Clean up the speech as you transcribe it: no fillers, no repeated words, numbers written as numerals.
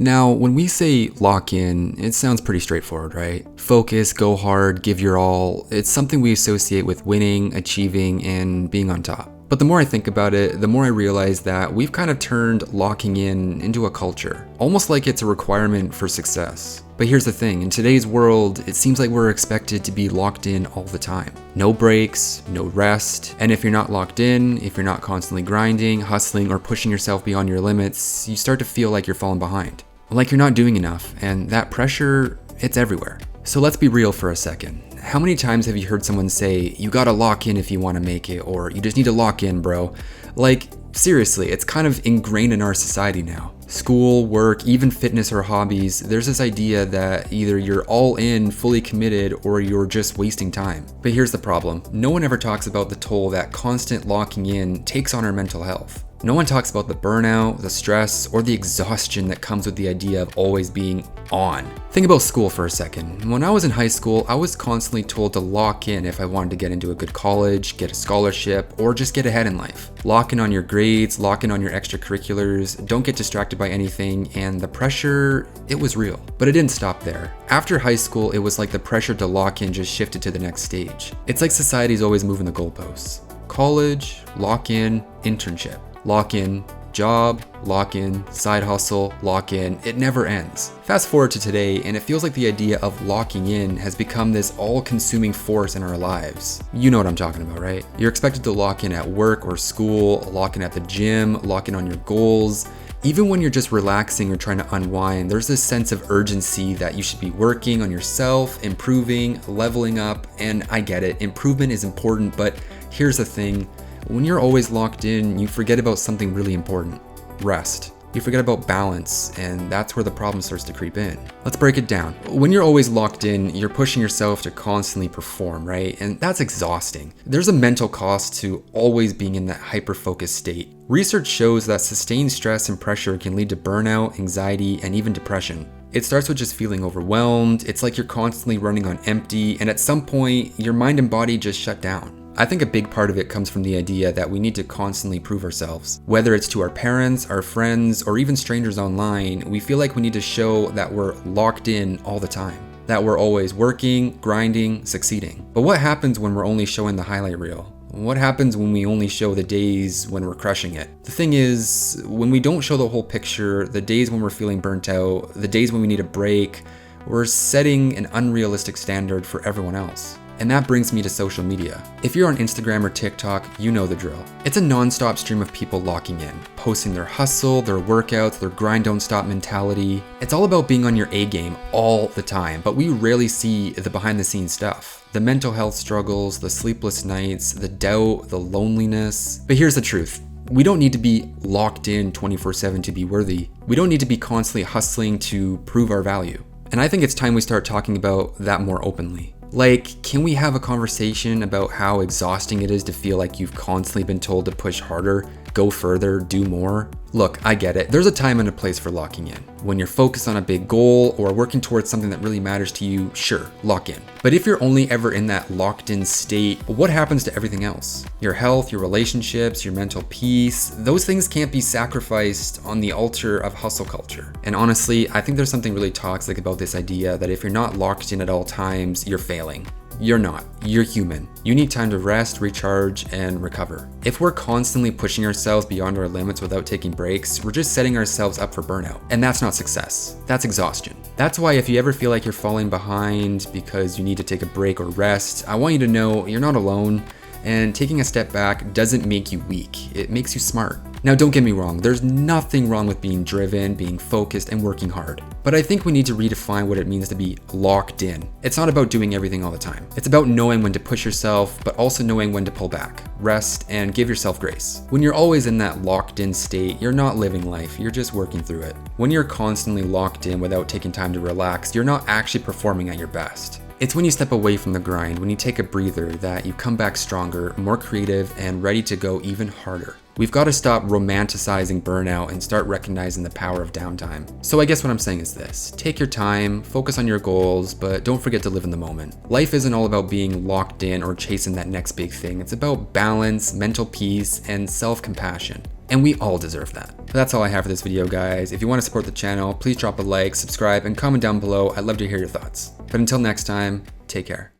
Now, when we say lock in, it sounds pretty straightforward, right? Focus, go hard, give your all. It's something we associate with winning, achieving, and being on top. But the more I think about it, the more I realize that we've kind of turned locking in into a culture, almost like it's a requirement for success. But here's the thing, in today's world, it seems like we're expected to be locked in all the time. No breaks, no rest, and if you're not locked in, if you're not constantly grinding, hustling, or pushing yourself beyond your limits, you start to feel like you're falling behind. Like you're not doing enough, and that pressure, it's everywhere. So let's be real for a second. How many times have you heard someone say, you gotta lock in if you wanna make it, or you just need to lock in, bro? Like, seriously, it's kind of ingrained in our society now. School, work, even fitness or hobbies, there's this idea that either you're all in, fully committed, or you're just wasting time. But here's the problem. No one ever talks about the toll that constant locking in takes on our mental health. No one talks about the burnout, the stress, or the exhaustion that comes with the idea of always being on. Think about school for a second. When I was in high school, I was constantly told to lock in if I wanted to get into a good college, get a scholarship, or just get ahead in life. Lock in on your grades, lock in on your extracurriculars, don't get distracted by anything, and the pressure, it was real. But it didn't stop there. After high school, it was like the pressure to lock in just shifted to the next stage. It's like society's always moving the goalposts. College, lock in, internship. Lock in, job, lock in, side hustle, lock in, it never ends. Fast forward to today, and it feels like the idea of locking in has become this all-consuming force in our lives. You know what I'm talking about, right? You're expected to lock in at work or school, lock in at the gym, lock in on your goals. Even when you're just relaxing or trying to unwind, there's this sense of urgency that you should be working on yourself, improving, leveling up, and I get it, improvement is important, but here's the thing. When you're always locked in, you forget about something really important, rest. You forget about balance, and that's where the problem starts to creep in. Let's break it down. When you're always locked in, you're pushing yourself to constantly perform, right? And that's exhausting. There's a mental cost to always being in that hyper-focused state. Research shows that sustained stress and pressure can lead to burnout, anxiety, and even depression. It starts with just feeling overwhelmed. It's like you're constantly running on empty, and at some point, your mind and body just shut down. I think a big part of it comes from the idea that we need to constantly prove ourselves. Whether it's to our parents, our friends, or even strangers online, we feel like we need to show that we're locked in all the time, that we're always working, grinding, succeeding. But what happens when we're only showing the highlight reel? What happens when we only show the days when we're crushing it? The thing is, when we don't show the whole picture, the days when we're feeling burnt out, the days when we need a break, we're setting an unrealistic standard for everyone else. And that brings me to social media. If you're on Instagram or TikTok, you know the drill. It's a non-stop stream of people locking in, posting their hustle, their workouts, their grind don't stop mentality. It's all about being on your A game all the time, but we rarely see the behind the scenes stuff. The mental health struggles, the sleepless nights, the doubt, the loneliness. But here's the truth. We don't need to be locked in 24/7 to be worthy. We don't need to be constantly hustling to prove our value. And I think it's time we start talking about that more openly. Like, can we have a conversation about how exhausting it is to feel like you've constantly been told to push harder, go further, do more? Look, I get it. There's a time and a place for locking in. When you're focused on a big goal or working towards something that really matters to you, sure, lock in. But if you're only ever in that locked in state, what happens to everything else? Your health, your relationships, your mental peace, those things can't be sacrificed on the altar of hustle culture. And honestly, I think there's something really toxic about this idea that if you're not locked in at all times, you're failing. You're not. You're human. You need time to rest, recharge, and recover. If we're constantly pushing ourselves beyond our limits without taking breaks, we're just setting ourselves up for burnout. And that's not success. That's exhaustion. That's why if you ever feel like you're falling behind because you need to take a break or rest, I want you to know you're not alone. And taking a step back doesn't make you weak. It makes you smart. Now, don't get me wrong. There's nothing wrong with being driven, being focused, and working hard. But I think we need to redefine what it means to be locked in. It's not about doing everything all the time. It's about knowing when to push yourself, but also knowing when to pull back, rest, and give yourself grace. When you're always in that locked in state, you're not living life, you're just working through it. When you're constantly locked in without taking time to relax, you're not actually performing at your best. It's when you step away from the grind, when you take a breather, that you come back stronger, more creative, and ready to go even harder. We've got to stop romanticizing burnout and start recognizing the power of downtime. So I guess what I'm saying is this: take your time, focus on your goals, but don't forget to live in the moment. Life isn't all about being locked in or chasing that next big thing. It's about balance, mental peace, and self-compassion. And we all deserve that. But that's all I have for this video, guys. If you want to support the channel, please drop a like, subscribe, and comment down below. I'd love to hear your thoughts. But until next time, take care.